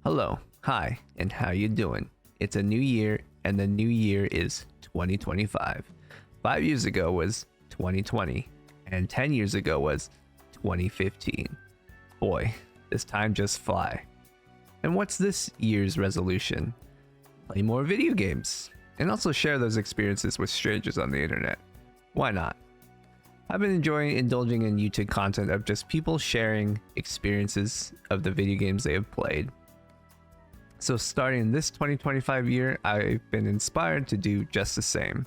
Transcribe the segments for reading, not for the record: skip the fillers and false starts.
Hello, hi, and how you doing? It's a new year, and the new year is 2025. 5 years ago was 2020, and 10 years ago was 2015. Boy, this time just fly. And what's this year's resolution? Play more video games, and also share those experiences with strangers on the internet. Why not? I've been enjoying indulging in YouTube content of just people sharing experiences of the video games they have played. So starting this 2025 year, I've been inspired to do just the same,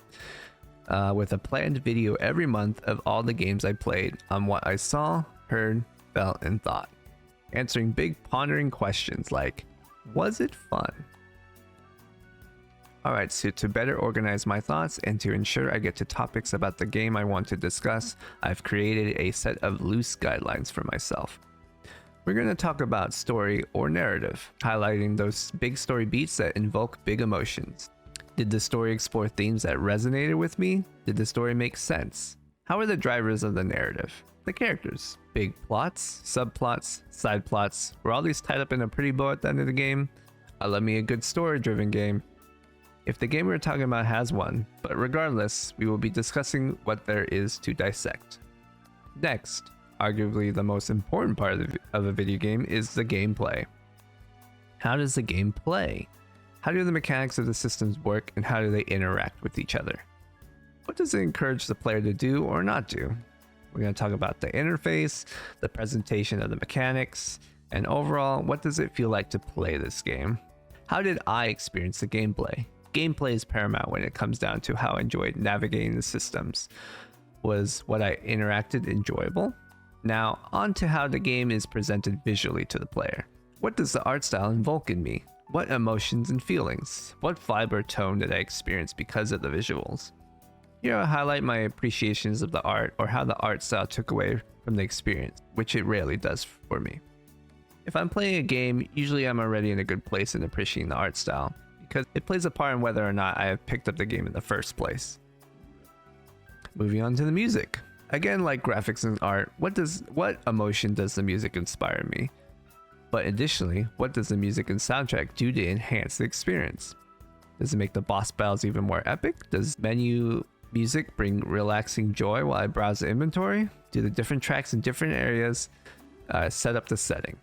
with a planned video every month of all the games I played on what I saw, heard, felt, and thought, answering big pondering questions like, was it fun? Alright, so to better organize my thoughts and to ensure I get to topics about the game I want to discuss, I've created a set of loose guidelines for myself. We're going to talk about story or narrative, highlighting those big story beats that invoke big emotions. Did the story explore themes that resonated with me? Did the story make sense? How are the drivers of the narrative? The characters. Big plots, subplots, side plots, were all these tied up in a pretty bow at the end of the game? I love me a good story-driven game. If the game we're talking about has one, but regardless, we will be discussing what there is to dissect. Next, arguably the most important part of a video game is the gameplay. How does the game play? How do the mechanics of the systems work, and how do they interact with each other? What does it encourage the player to do or not do? We're going to talk about the interface, the presentation of the mechanics, and overall, what does it feel like to play this game? How did I experience the gameplay? Gameplay is paramount when it comes down to how I enjoyed navigating the systems. Was what I interacted enjoyable? Now, on to how the game is presented visually to the player. What does the art style invoke in me? What emotions and feelings? What vibe or tone did I experience because of the visuals? Here I highlight my appreciations of the art or how the art style took away from the experience, which it rarely does for me. If I'm playing a game, usually I'm already in a good place in appreciating the art style, because it plays a part in whether or not I have picked up the game in the first place. Moving on to the music. Again, like graphics and art, what emotion does the music inspire me? But additionally, what does the music and soundtrack do to enhance the experience? Does it make the boss battles even more epic? Does menu music bring relaxing joy while I browse the inventory? Do the different tracks in different areas set up the setting?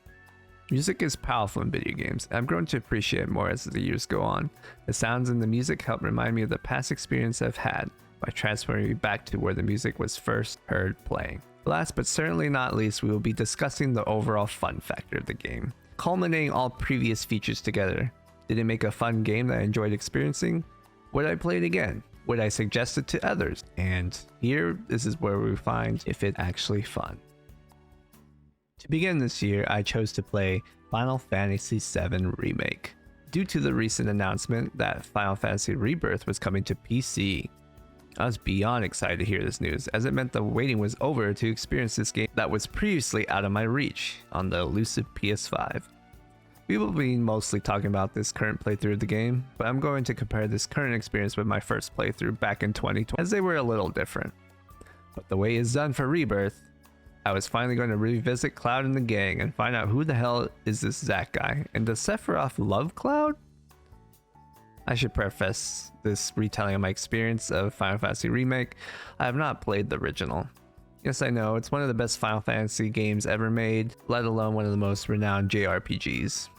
Music is powerful in video games, and I've grown to appreciate it more as the years go on. The sounds in the music help remind me of the past experience I've had by transferring me back to where the music was first heard playing. Last but certainly not least, we will be discussing the overall fun factor of the game. Culminating all previous features together, did it make a fun game that I enjoyed experiencing? Would I play it again? Would I suggest it to others? And here, this is where we find if it's actually fun. To begin this year, I chose to play Final Fantasy VII Remake, due to the recent announcement that Final Fantasy Rebirth was coming to PC. I was beyond excited to hear this news, as it meant the waiting was over to experience this game that was previously out of my reach on the elusive PS5. We will be mostly talking about this current playthrough of the game, but I'm going to compare this current experience with my first playthrough back in 2020, as they were a little different. But the way it's done for Rebirth, I was finally going to revisit Cloud and the gang and find out who the hell is this Zack guy, and does Sephiroth love Cloud? I should preface this retelling of my experience of Final Fantasy Remake. I have not played the original. Yes, I know, it's one of the best Final Fantasy games ever made, let alone one of the most renowned JRPGs.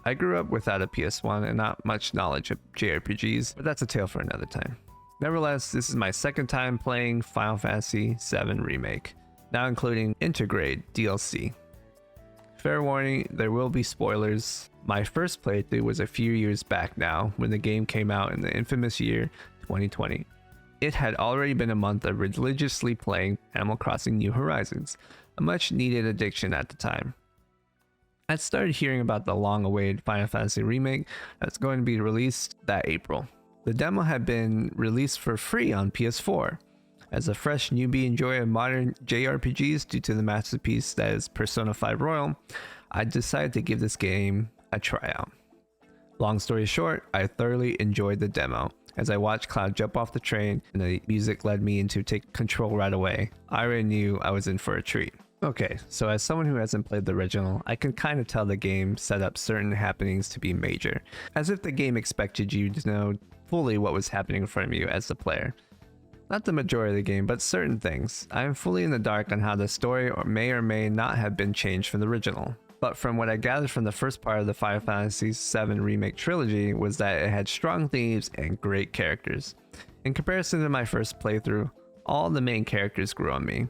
I grew up without a PS1 and not much knowledge of JRPGs, but that's a tale for another time. Nevertheless, this is my second time playing Final Fantasy VII Remake, now including Intergrade DLC. Fair warning, there will be spoilers. My first playthrough was a few years back now, when the game came out in the infamous year 2020. It had already been a month of religiously playing Animal Crossing New Horizons, a much needed addiction at the time. I'd started hearing about the long-awaited Final Fantasy Remake that's going to be released that April. The demo had been released for free on PS4. As a fresh newbie enjoyer of modern JRPGs due to the masterpiece that is Persona 5 Royal, I decided to give this game a tryout. Long story short, I thoroughly enjoyed the demo. As I watched Cloud jump off the train and the music led me into take control right away, I already knew I was in for a treat. Okay, so as someone who hasn't played the original, I can kind of tell the game set up certain happenings to be major, as if the game expected you to know fully what was happening in front of you as the player. Not the majority of the game, but certain things. I am fully in the dark on how the story may or may not have been changed from the original. But from what I gathered from the first part of the Final Fantasy VII Remake trilogy was that it had strong themes and great characters. In comparison to my first playthrough, all the main characters grew on me.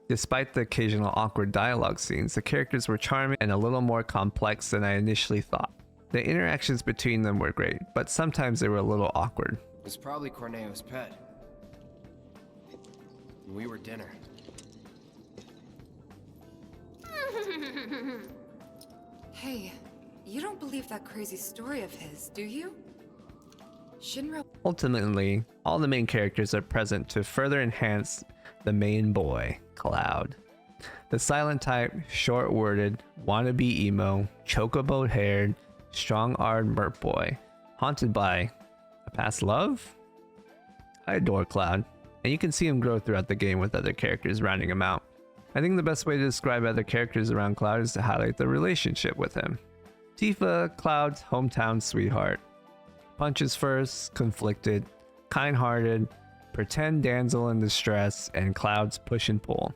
Despite the occasional awkward dialogue scenes, the characters were charming and a little more complex than I initially thought. The interactions between them were great, but sometimes they were a little awkward. It was probably Corneo's pet. We were dinner. Hey, you don't believe that crazy story of his, do you? Shinra. Ultimately, all the main characters are present to further enhance the main boy, Cloud. The silent type, short-worded, wannabe emo, chocobo-haired, strong-armed merc boy, haunted by a past love? I adore Cloud, and you can see him grow throughout the game with other characters rounding him out. I think the best way to describe other characters around Cloud is to highlight the relationship with him. Tifa, Cloud's hometown sweetheart. Punches first, conflicted, kind-hearted, pretend damsel in distress, and Cloud's push and pull.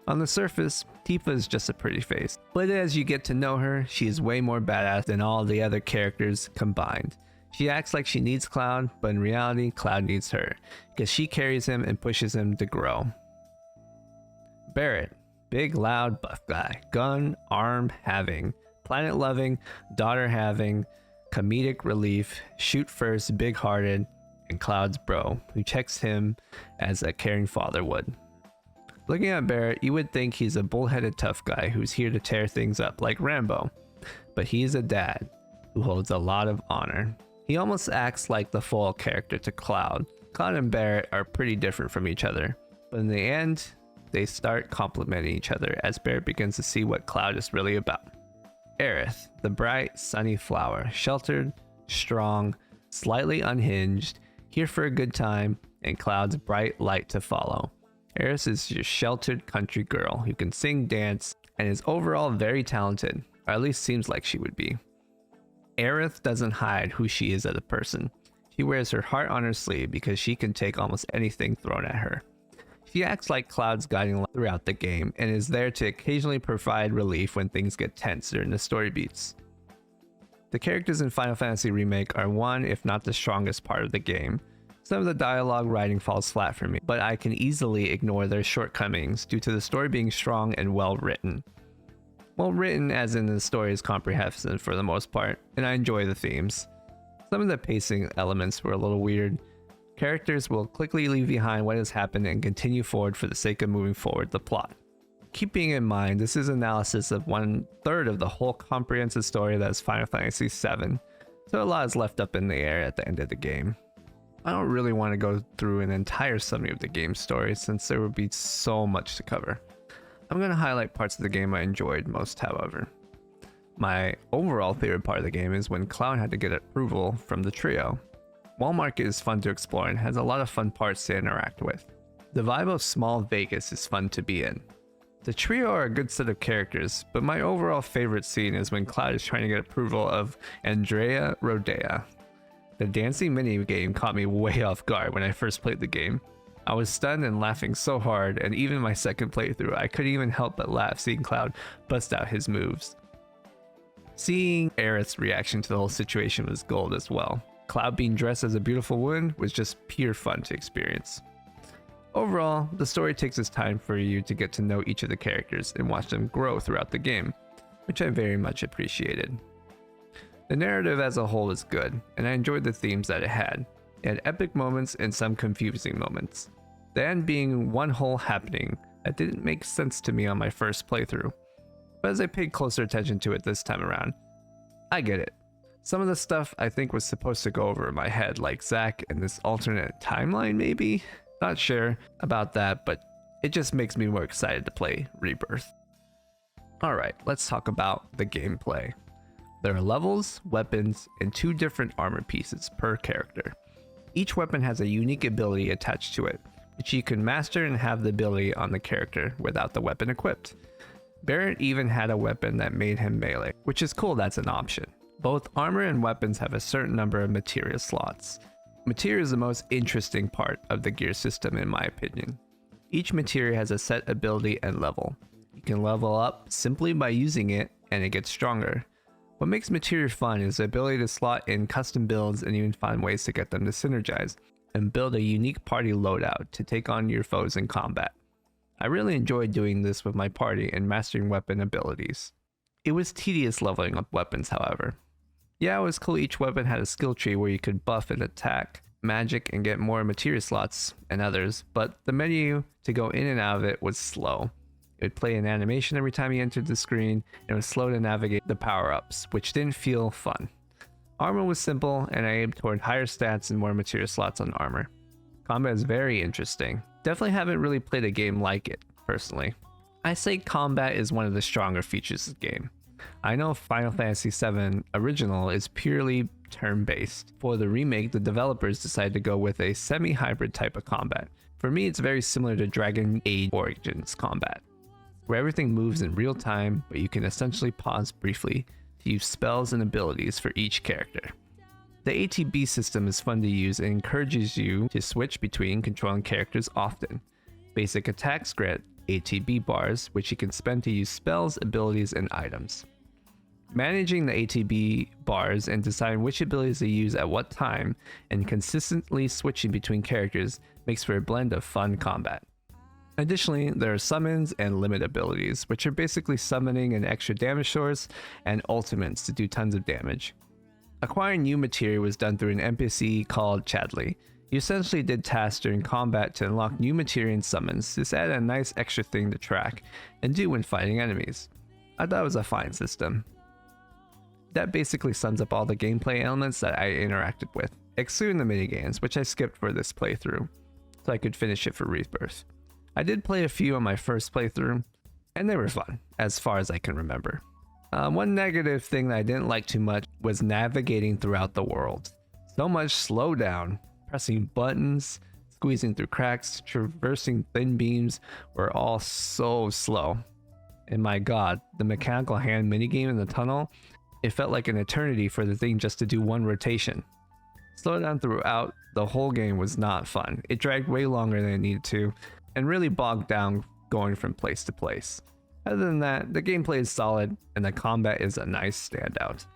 On the surface, Tifa is just a pretty face, but as you get to know her, she is way more badass than all the other characters combined. She acts like she needs Cloud, but in reality, Cloud needs her, because she carries him and pushes him to grow. Barrett, big, loud, buff guy, gun, arm having, planet loving, daughter having, comedic relief, shoot first, big hearted, and Cloud's bro, who checks him as a caring father would. Looking at Barrett, you would think he's a bullheaded tough guy who's here to tear things up like Rambo, but he's a dad who holds a lot of honor. He almost acts like the foil character to Cloud. Cloud and Barrett are pretty different from each other, but in the end, they start complementing each other as Barrett begins to see what Cloud is really about. Aerith, the bright, sunny flower, sheltered, strong, slightly unhinged, here for a good time, and Cloud's bright light to follow. Aerith is your sheltered country girl who can sing, dance, and is overall very talented, or at least seems like she would be. Aerith doesn't hide who she is as a person. She wears her heart on her sleeve because she can take almost anything thrown at her. She acts like Cloud's guiding light throughout the game and is there to occasionally provide relief when things get tense during the story beats. The characters in Final Fantasy Remake are one, if not the strongest part of the game. Some of the dialogue writing falls flat for me, but I can easily ignore their shortcomings due to the story being strong and well written. Well written as in the story is comprehensive for the most part, and I enjoy the themes. Some of the pacing elements were a little weird. Characters will quickly leave behind what has happened and continue forward for the sake of moving forward the plot. Keeping in mind, this is analysis of 1/3 of the whole comprehensive story that is Final Fantasy VII, so a lot is left up in the air at the end of the game. I don't really want to go through an entire summary of the game's story since there would be so much to cover. I'm going to highlight parts of the game I enjoyed most, however. My overall favorite part of the game is when Cloud had to get approval from the trio. Wall Market is fun to explore and has a lot of fun parts to interact with. The vibe of small Vegas is fun to be in. The trio are a good set of characters, but my overall favorite scene is when Cloud is trying to get approval of Andrea Rodea. The dancing minigame caught me way off guard when I first played the game. I was stunned and laughing so hard, and even my second playthrough, I couldn't even help but laugh seeing Cloud bust out his moves. Seeing Aerith's reaction to the whole situation was gold as well. Cloud being dressed as a beautiful woman was just pure fun to experience. Overall, the story takes its time for you to get to know each of the characters and watch them grow throughout the game, which I very much appreciated. The narrative as a whole is good, and I enjoyed the themes that it had. It had epic moments and some confusing moments. The end being one whole happening that didn't make sense to me on my first playthrough, but as I paid closer attention to it this time around, I get it. Some of the stuff I think was supposed to go over in my head, like Zack and this alternate timeline maybe? Not sure about that, but it just makes me more excited to play Rebirth. Alright, let's talk about the gameplay. There are levels, weapons, and 2 different armor pieces per character. Each weapon has a unique ability attached to it, which you can master and have the ability on the character without the weapon equipped. Barrett even had a weapon that made him melee, which is cool that's an option. Both armor and weapons have a certain number of materia slots. Materia is the most interesting part of the gear system in my opinion. Each materia has a set ability and level. You can level up simply by using it and it gets stronger. What makes materia fun is the ability to slot in custom builds and even find ways to get them to synergize and build a unique party loadout to take on your foes in combat. I really enjoyed doing this with my party and mastering weapon abilities. It was tedious leveling up weapons, however. Yeah, it was cool each weapon had a skill tree where you could buff and attack, magic, and get more materia slots and others, but the menu to go in and out of it was slow. It would play an animation every time you entered the screen, and it was slow to navigate the power-ups, which didn't feel fun. Armor was simple, and I aimed toward higher stats and more materia slots on armor. Combat is very interesting. Definitely haven't really played a game like it, personally. I say combat is one of the stronger features of the game. I know Final Fantasy VII Original is purely turn-based. For the remake, the developers decided to go with a semi-hybrid type of combat. For me, it's very similar to Dragon Age Origins combat, where everything moves in real time, but you can essentially pause briefly to use spells and abilities for each character. The ATB system is fun to use and encourages you to switch between controlling characters often. Basic attacks grant ATB bars, which you can spend to use spells, abilities, and items. Managing the ATB bars and deciding which abilities to use at what time and consistently switching between characters makes for a blend of fun combat. Additionally, there are summons and limit abilities, which are basically summoning an extra damage source and ultimates to do tons of damage. Acquiring new materia was done through an NPC called Chadley. You essentially did tasks during combat to unlock new materia and summons. This added a nice extra thing to track and do when fighting enemies. I thought it was a fine system. That basically sums up all the gameplay elements that I interacted with, excluding the minigames, which I skipped for this playthrough, so I could finish it for Rebirth. I did play a few on my first playthrough, and they were fun, as far as I can remember. One negative thing that I didn't like too much was navigating throughout the world. So much slowdown, pressing buttons, squeezing through cracks, traversing thin beams were all so slow. And my god, the mechanical hand minigame in the tunnel, it felt like an eternity for the thing just to do one rotation. Slowdown throughout the whole game was not fun. It dragged way longer than it needed to, and really bogged down going from place to place. Other than that, the gameplay is solid, and the combat is a nice standout.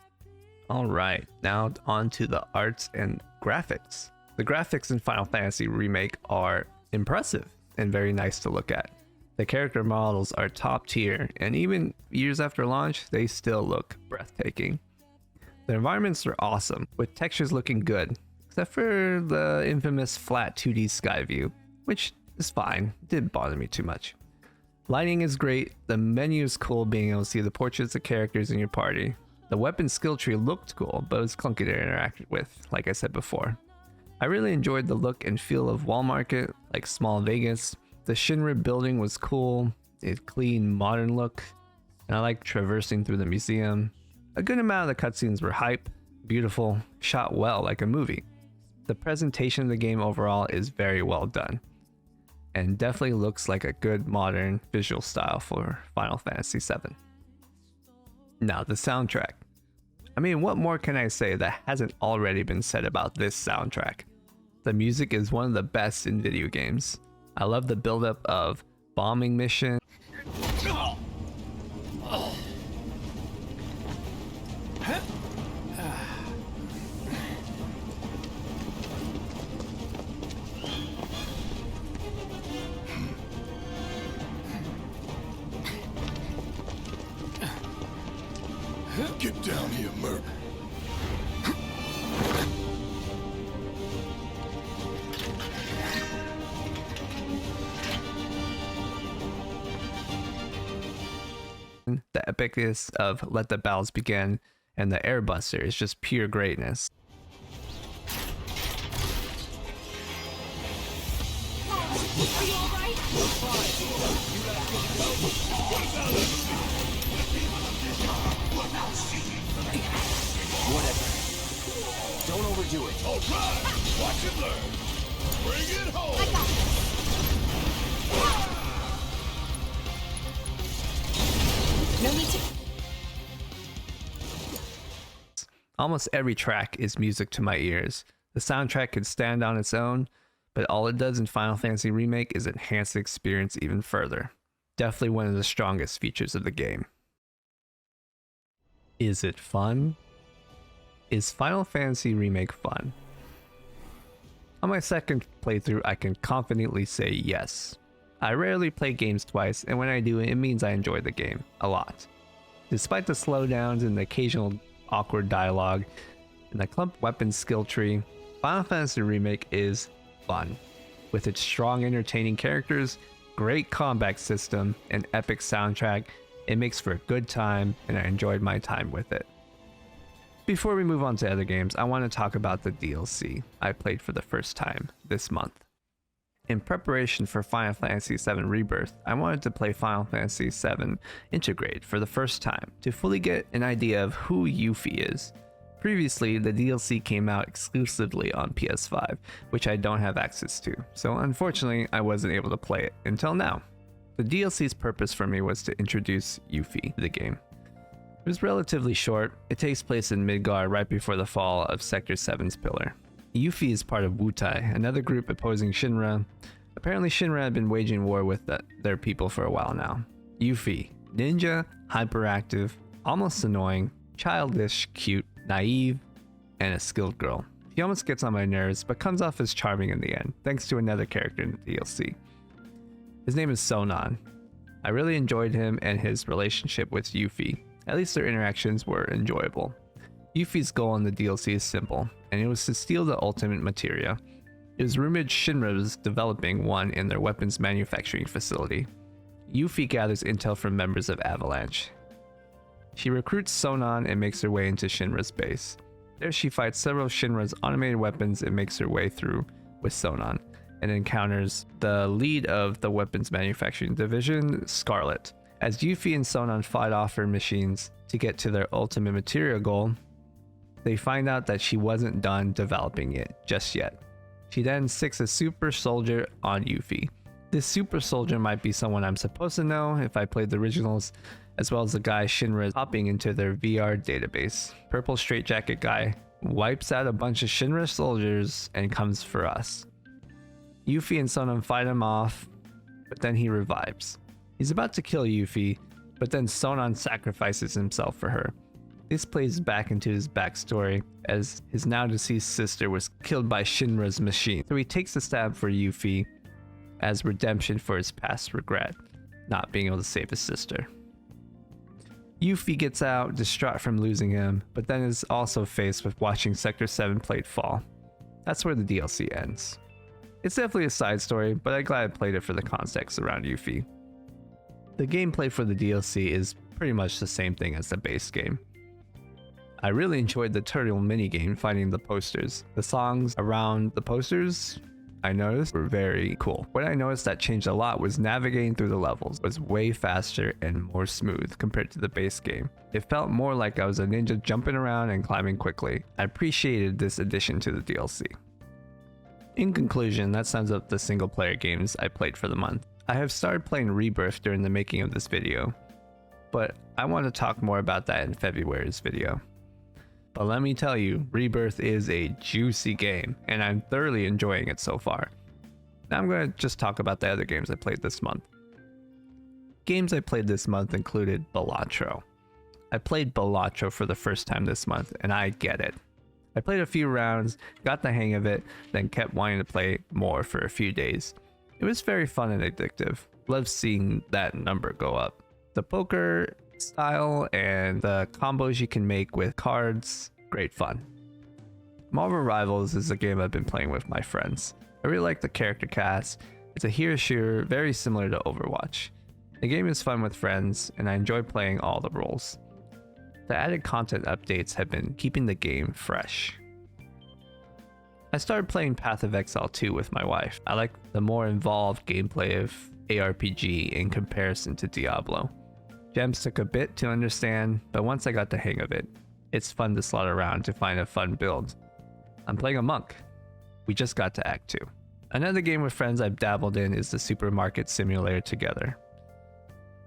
Alright, now on to the arts and graphics. The graphics in Final Fantasy Remake are impressive and very nice to look at. The character models are top tier, and even years after launch, they still look breathtaking. The environments are awesome, with textures looking good, except for the infamous flat 2D sky view, which is fine, it didn't bother me too much. Lighting is great, the menu is cool being able to see the portraits of characters in your party. The weapon skill tree looked cool, but it was clunky to interact with, like I said before. I really enjoyed the look and feel of Wall Market, like Small Vegas. The Shinra building was cool, a clean, modern look, and I liked traversing through the museum. A good amount of the cutscenes were hype, beautiful, shot well like a movie. The presentation of the game overall is very well done, and definitely looks like a good modern visual style for Final Fantasy VII. Now the soundtrack. I mean, what more can I say that hasn't already been said about this soundtrack? The music is one of the best in video games. I love the buildup of bombing mission, Get down here, Merc. the epicness of Let the Battles Begin, and the Airbuster is just pure greatness. Are you alright? Whatever. Don't overdo it. All right, watch and learn. Bring it home. I got this. No need to. Almost every track is music to my ears. The soundtrack could stand on its own, but all it does in Final Fantasy Remake is enhance the experience even further. Definitely one of the strongest features of the game. Is it fun? Is Final Fantasy Remake fun? On my second playthrough, I can confidently say yes. I rarely play games twice, and when I do, it means I enjoy the game a lot. Despite the slowdowns and the occasional awkward dialogue and the clumped weapon skill tree, Final Fantasy Remake is fun. With its strong, entertaining characters, great combat system, and epic soundtrack, it makes for a good time, and I enjoyed my time with it. Before we move on to other games, I want to talk about the DLC I played for the first time this month. In preparation for Final Fantasy VII Rebirth, I wanted to play Final Fantasy VII Intergrade for the first time to fully get an idea of who Yuffie is. Previously, the DLC came out exclusively on PS5, which I don't have access to, so unfortunately I wasn't able to play it until now. The DLC's purpose for me was to introduce Yuffie to the game. It was relatively short. It takes place in Midgar right before the fall of Sector 7's pillar. Yuffie is part of Wutai, another group opposing Shinra. Apparently Shinra had been waging war with their people for a while now. Yuffie, ninja, hyperactive, almost annoying, childish, cute, naive, and a skilled girl. She almost gets on my nerves, but comes off as charming in the end, thanks to another character in the DLC. His name is Sonon. I really enjoyed him and his relationship with Yuffie. At least their interactions were enjoyable. Yuffie's goal in the DLC is simple, and it was to steal the ultimate materia. It was rumored Shinra was developing one in their weapons manufacturing facility. Yuffie gathers intel from members of Avalanche. She recruits Sonon and makes her way into Shinra's base. There she fights several Shinra's automated weapons and makes her way through with Sonon, and encounters the lead of the weapons manufacturing division, Scarlet. As Yuffie and Sonon fight off her machines to get to their ultimate materia goal, they find out that she wasn't done developing it just yet. She then sicks a super soldier on Yuffie. This super soldier might be someone I'm supposed to know if I played the originals, as well as the guy Shinra is hopping into their VR database. Purple straitjacket guy wipes out a bunch of Shinra soldiers and comes for us. Yuffie and Sonon fight him off, but then he revives. He's about to kill Yuffie, but then Sonon sacrifices himself for her. This plays back into his backstory, as his now deceased sister was killed by Shinra's machine. So he takes a stab for Yuffie as redemption for his past regret, not being able to save his sister. Yuffie gets out, distraught from losing him, but then is also faced with watching Sector 7 plate fall. That's where the DLC ends. It's definitely a side story, but I'm glad I played it for the context around Yuffie. The gameplay for the DLC is pretty much the same thing as the base game. I really enjoyed the turtle minigame finding the posters. The songs around the posters, I noticed, were very cool. What I noticed that changed a lot was navigating through the levels. It was way faster and more smooth compared to the base game. It felt more like I was a ninja jumping around and climbing quickly. I appreciated this addition to the DLC. In conclusion, that sums up the single player games I played for the month. I have started playing Rebirth during the making of this video, but I want to talk more about that in February's video. But let me tell you, Rebirth is a juicy game, and I'm thoroughly enjoying it so far. Now I'm going to just talk about the other games I played this month. Games I played this month included Balatro. I played Balatro for the first time this month, and I get it. I played a few rounds, got the hang of it, then kept wanting to play more for a few days. It was very fun and addictive. Loved seeing that number go up. The poker style and the combos you can make with cards, great fun. Marvel Rivals is a game I've been playing with my friends. I really like the character cast. It's a hero shooter very similar to Overwatch. The game is fun with friends and I enjoy playing all the roles. The added content updates have been keeping the game fresh. I started playing Path of Exile 2 with my wife. I like the more involved gameplay of ARPG in comparison to Diablo. Gems took a bit to understand, but once I got the hang of it, it's fun to slot around to find a fun build. I'm playing a monk. We just got to Act 2. Another game with friends I've dabbled in is the Supermarket Simulator Together.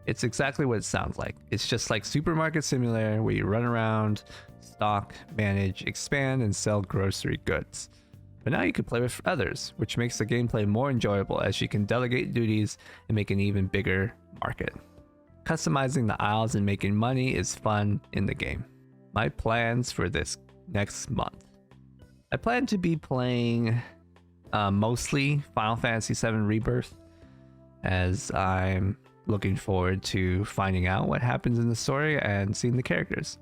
It's exactly what it sounds like. It's just like Supermarket Simulator where you run around, stock, manage, expand, and sell grocery goods. But now you can play with others, which makes the gameplay more enjoyable as you can delegate duties and make an even bigger market. Customizing the aisles and making money is fun in the game. My plans for this next month. I plan to be playing mostly Final Fantasy VII Rebirth, as I'm looking forward to finding out what happens in the story and seeing the characters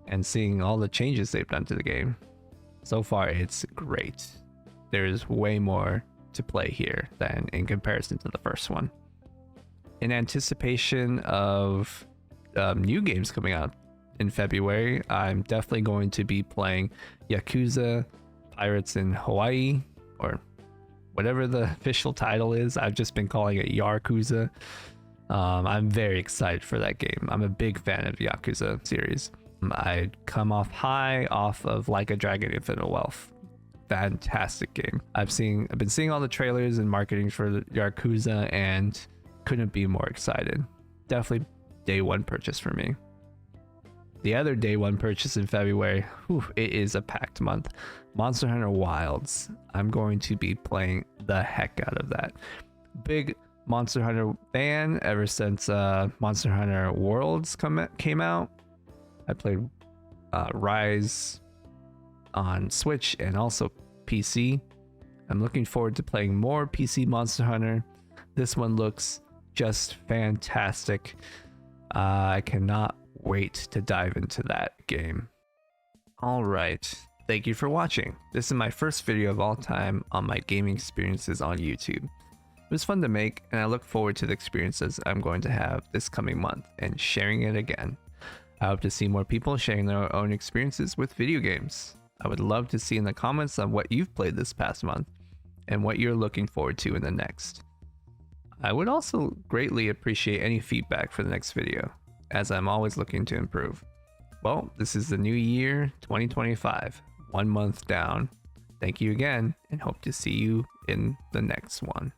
and seeing all the changes they've done to the game. So far, it's great. There's way more to play here than in comparison to the first one. In anticipation of new games coming out in February, I'm definitely going to be playing Yakuza Pirates in Hawaii, or whatever the official title is. I've just been calling it Yakuza. I'm very excited for that game. I'm a big fan of the Yakuza series. I come off high off of Like a Dragon Infinite Wealth. Fantastic game. I've been seeing all the trailers and marketing for the Yakuza and couldn't be more excited. Definitely day one purchase for me. The other day one purchase in February, it is a packed month. Monster Hunter Wilds. I'm going to be playing the heck out of that. Big Monster Hunter fan ever since Monster Hunter Worlds came out. I played Rise on Switch and also PC. I'm looking forward to playing more PC Monster Hunter. This one looks just fantastic. I cannot wait to dive into that game. All right, thank you for watching. This is my first video of all time on my gaming experiences on YouTube. It was fun to make, and I look forward to the experiences I'm going to have this coming month and sharing it again. I hope to see more people sharing their own experiences with video games. I would love to see in the comments on what you've played this past month and what you're looking forward to in the next. I would also greatly appreciate any feedback for the next video, as I'm always looking to improve. Well, this is the new year, 2025, 1 month down. Thank you again, and hope to see you in the next one.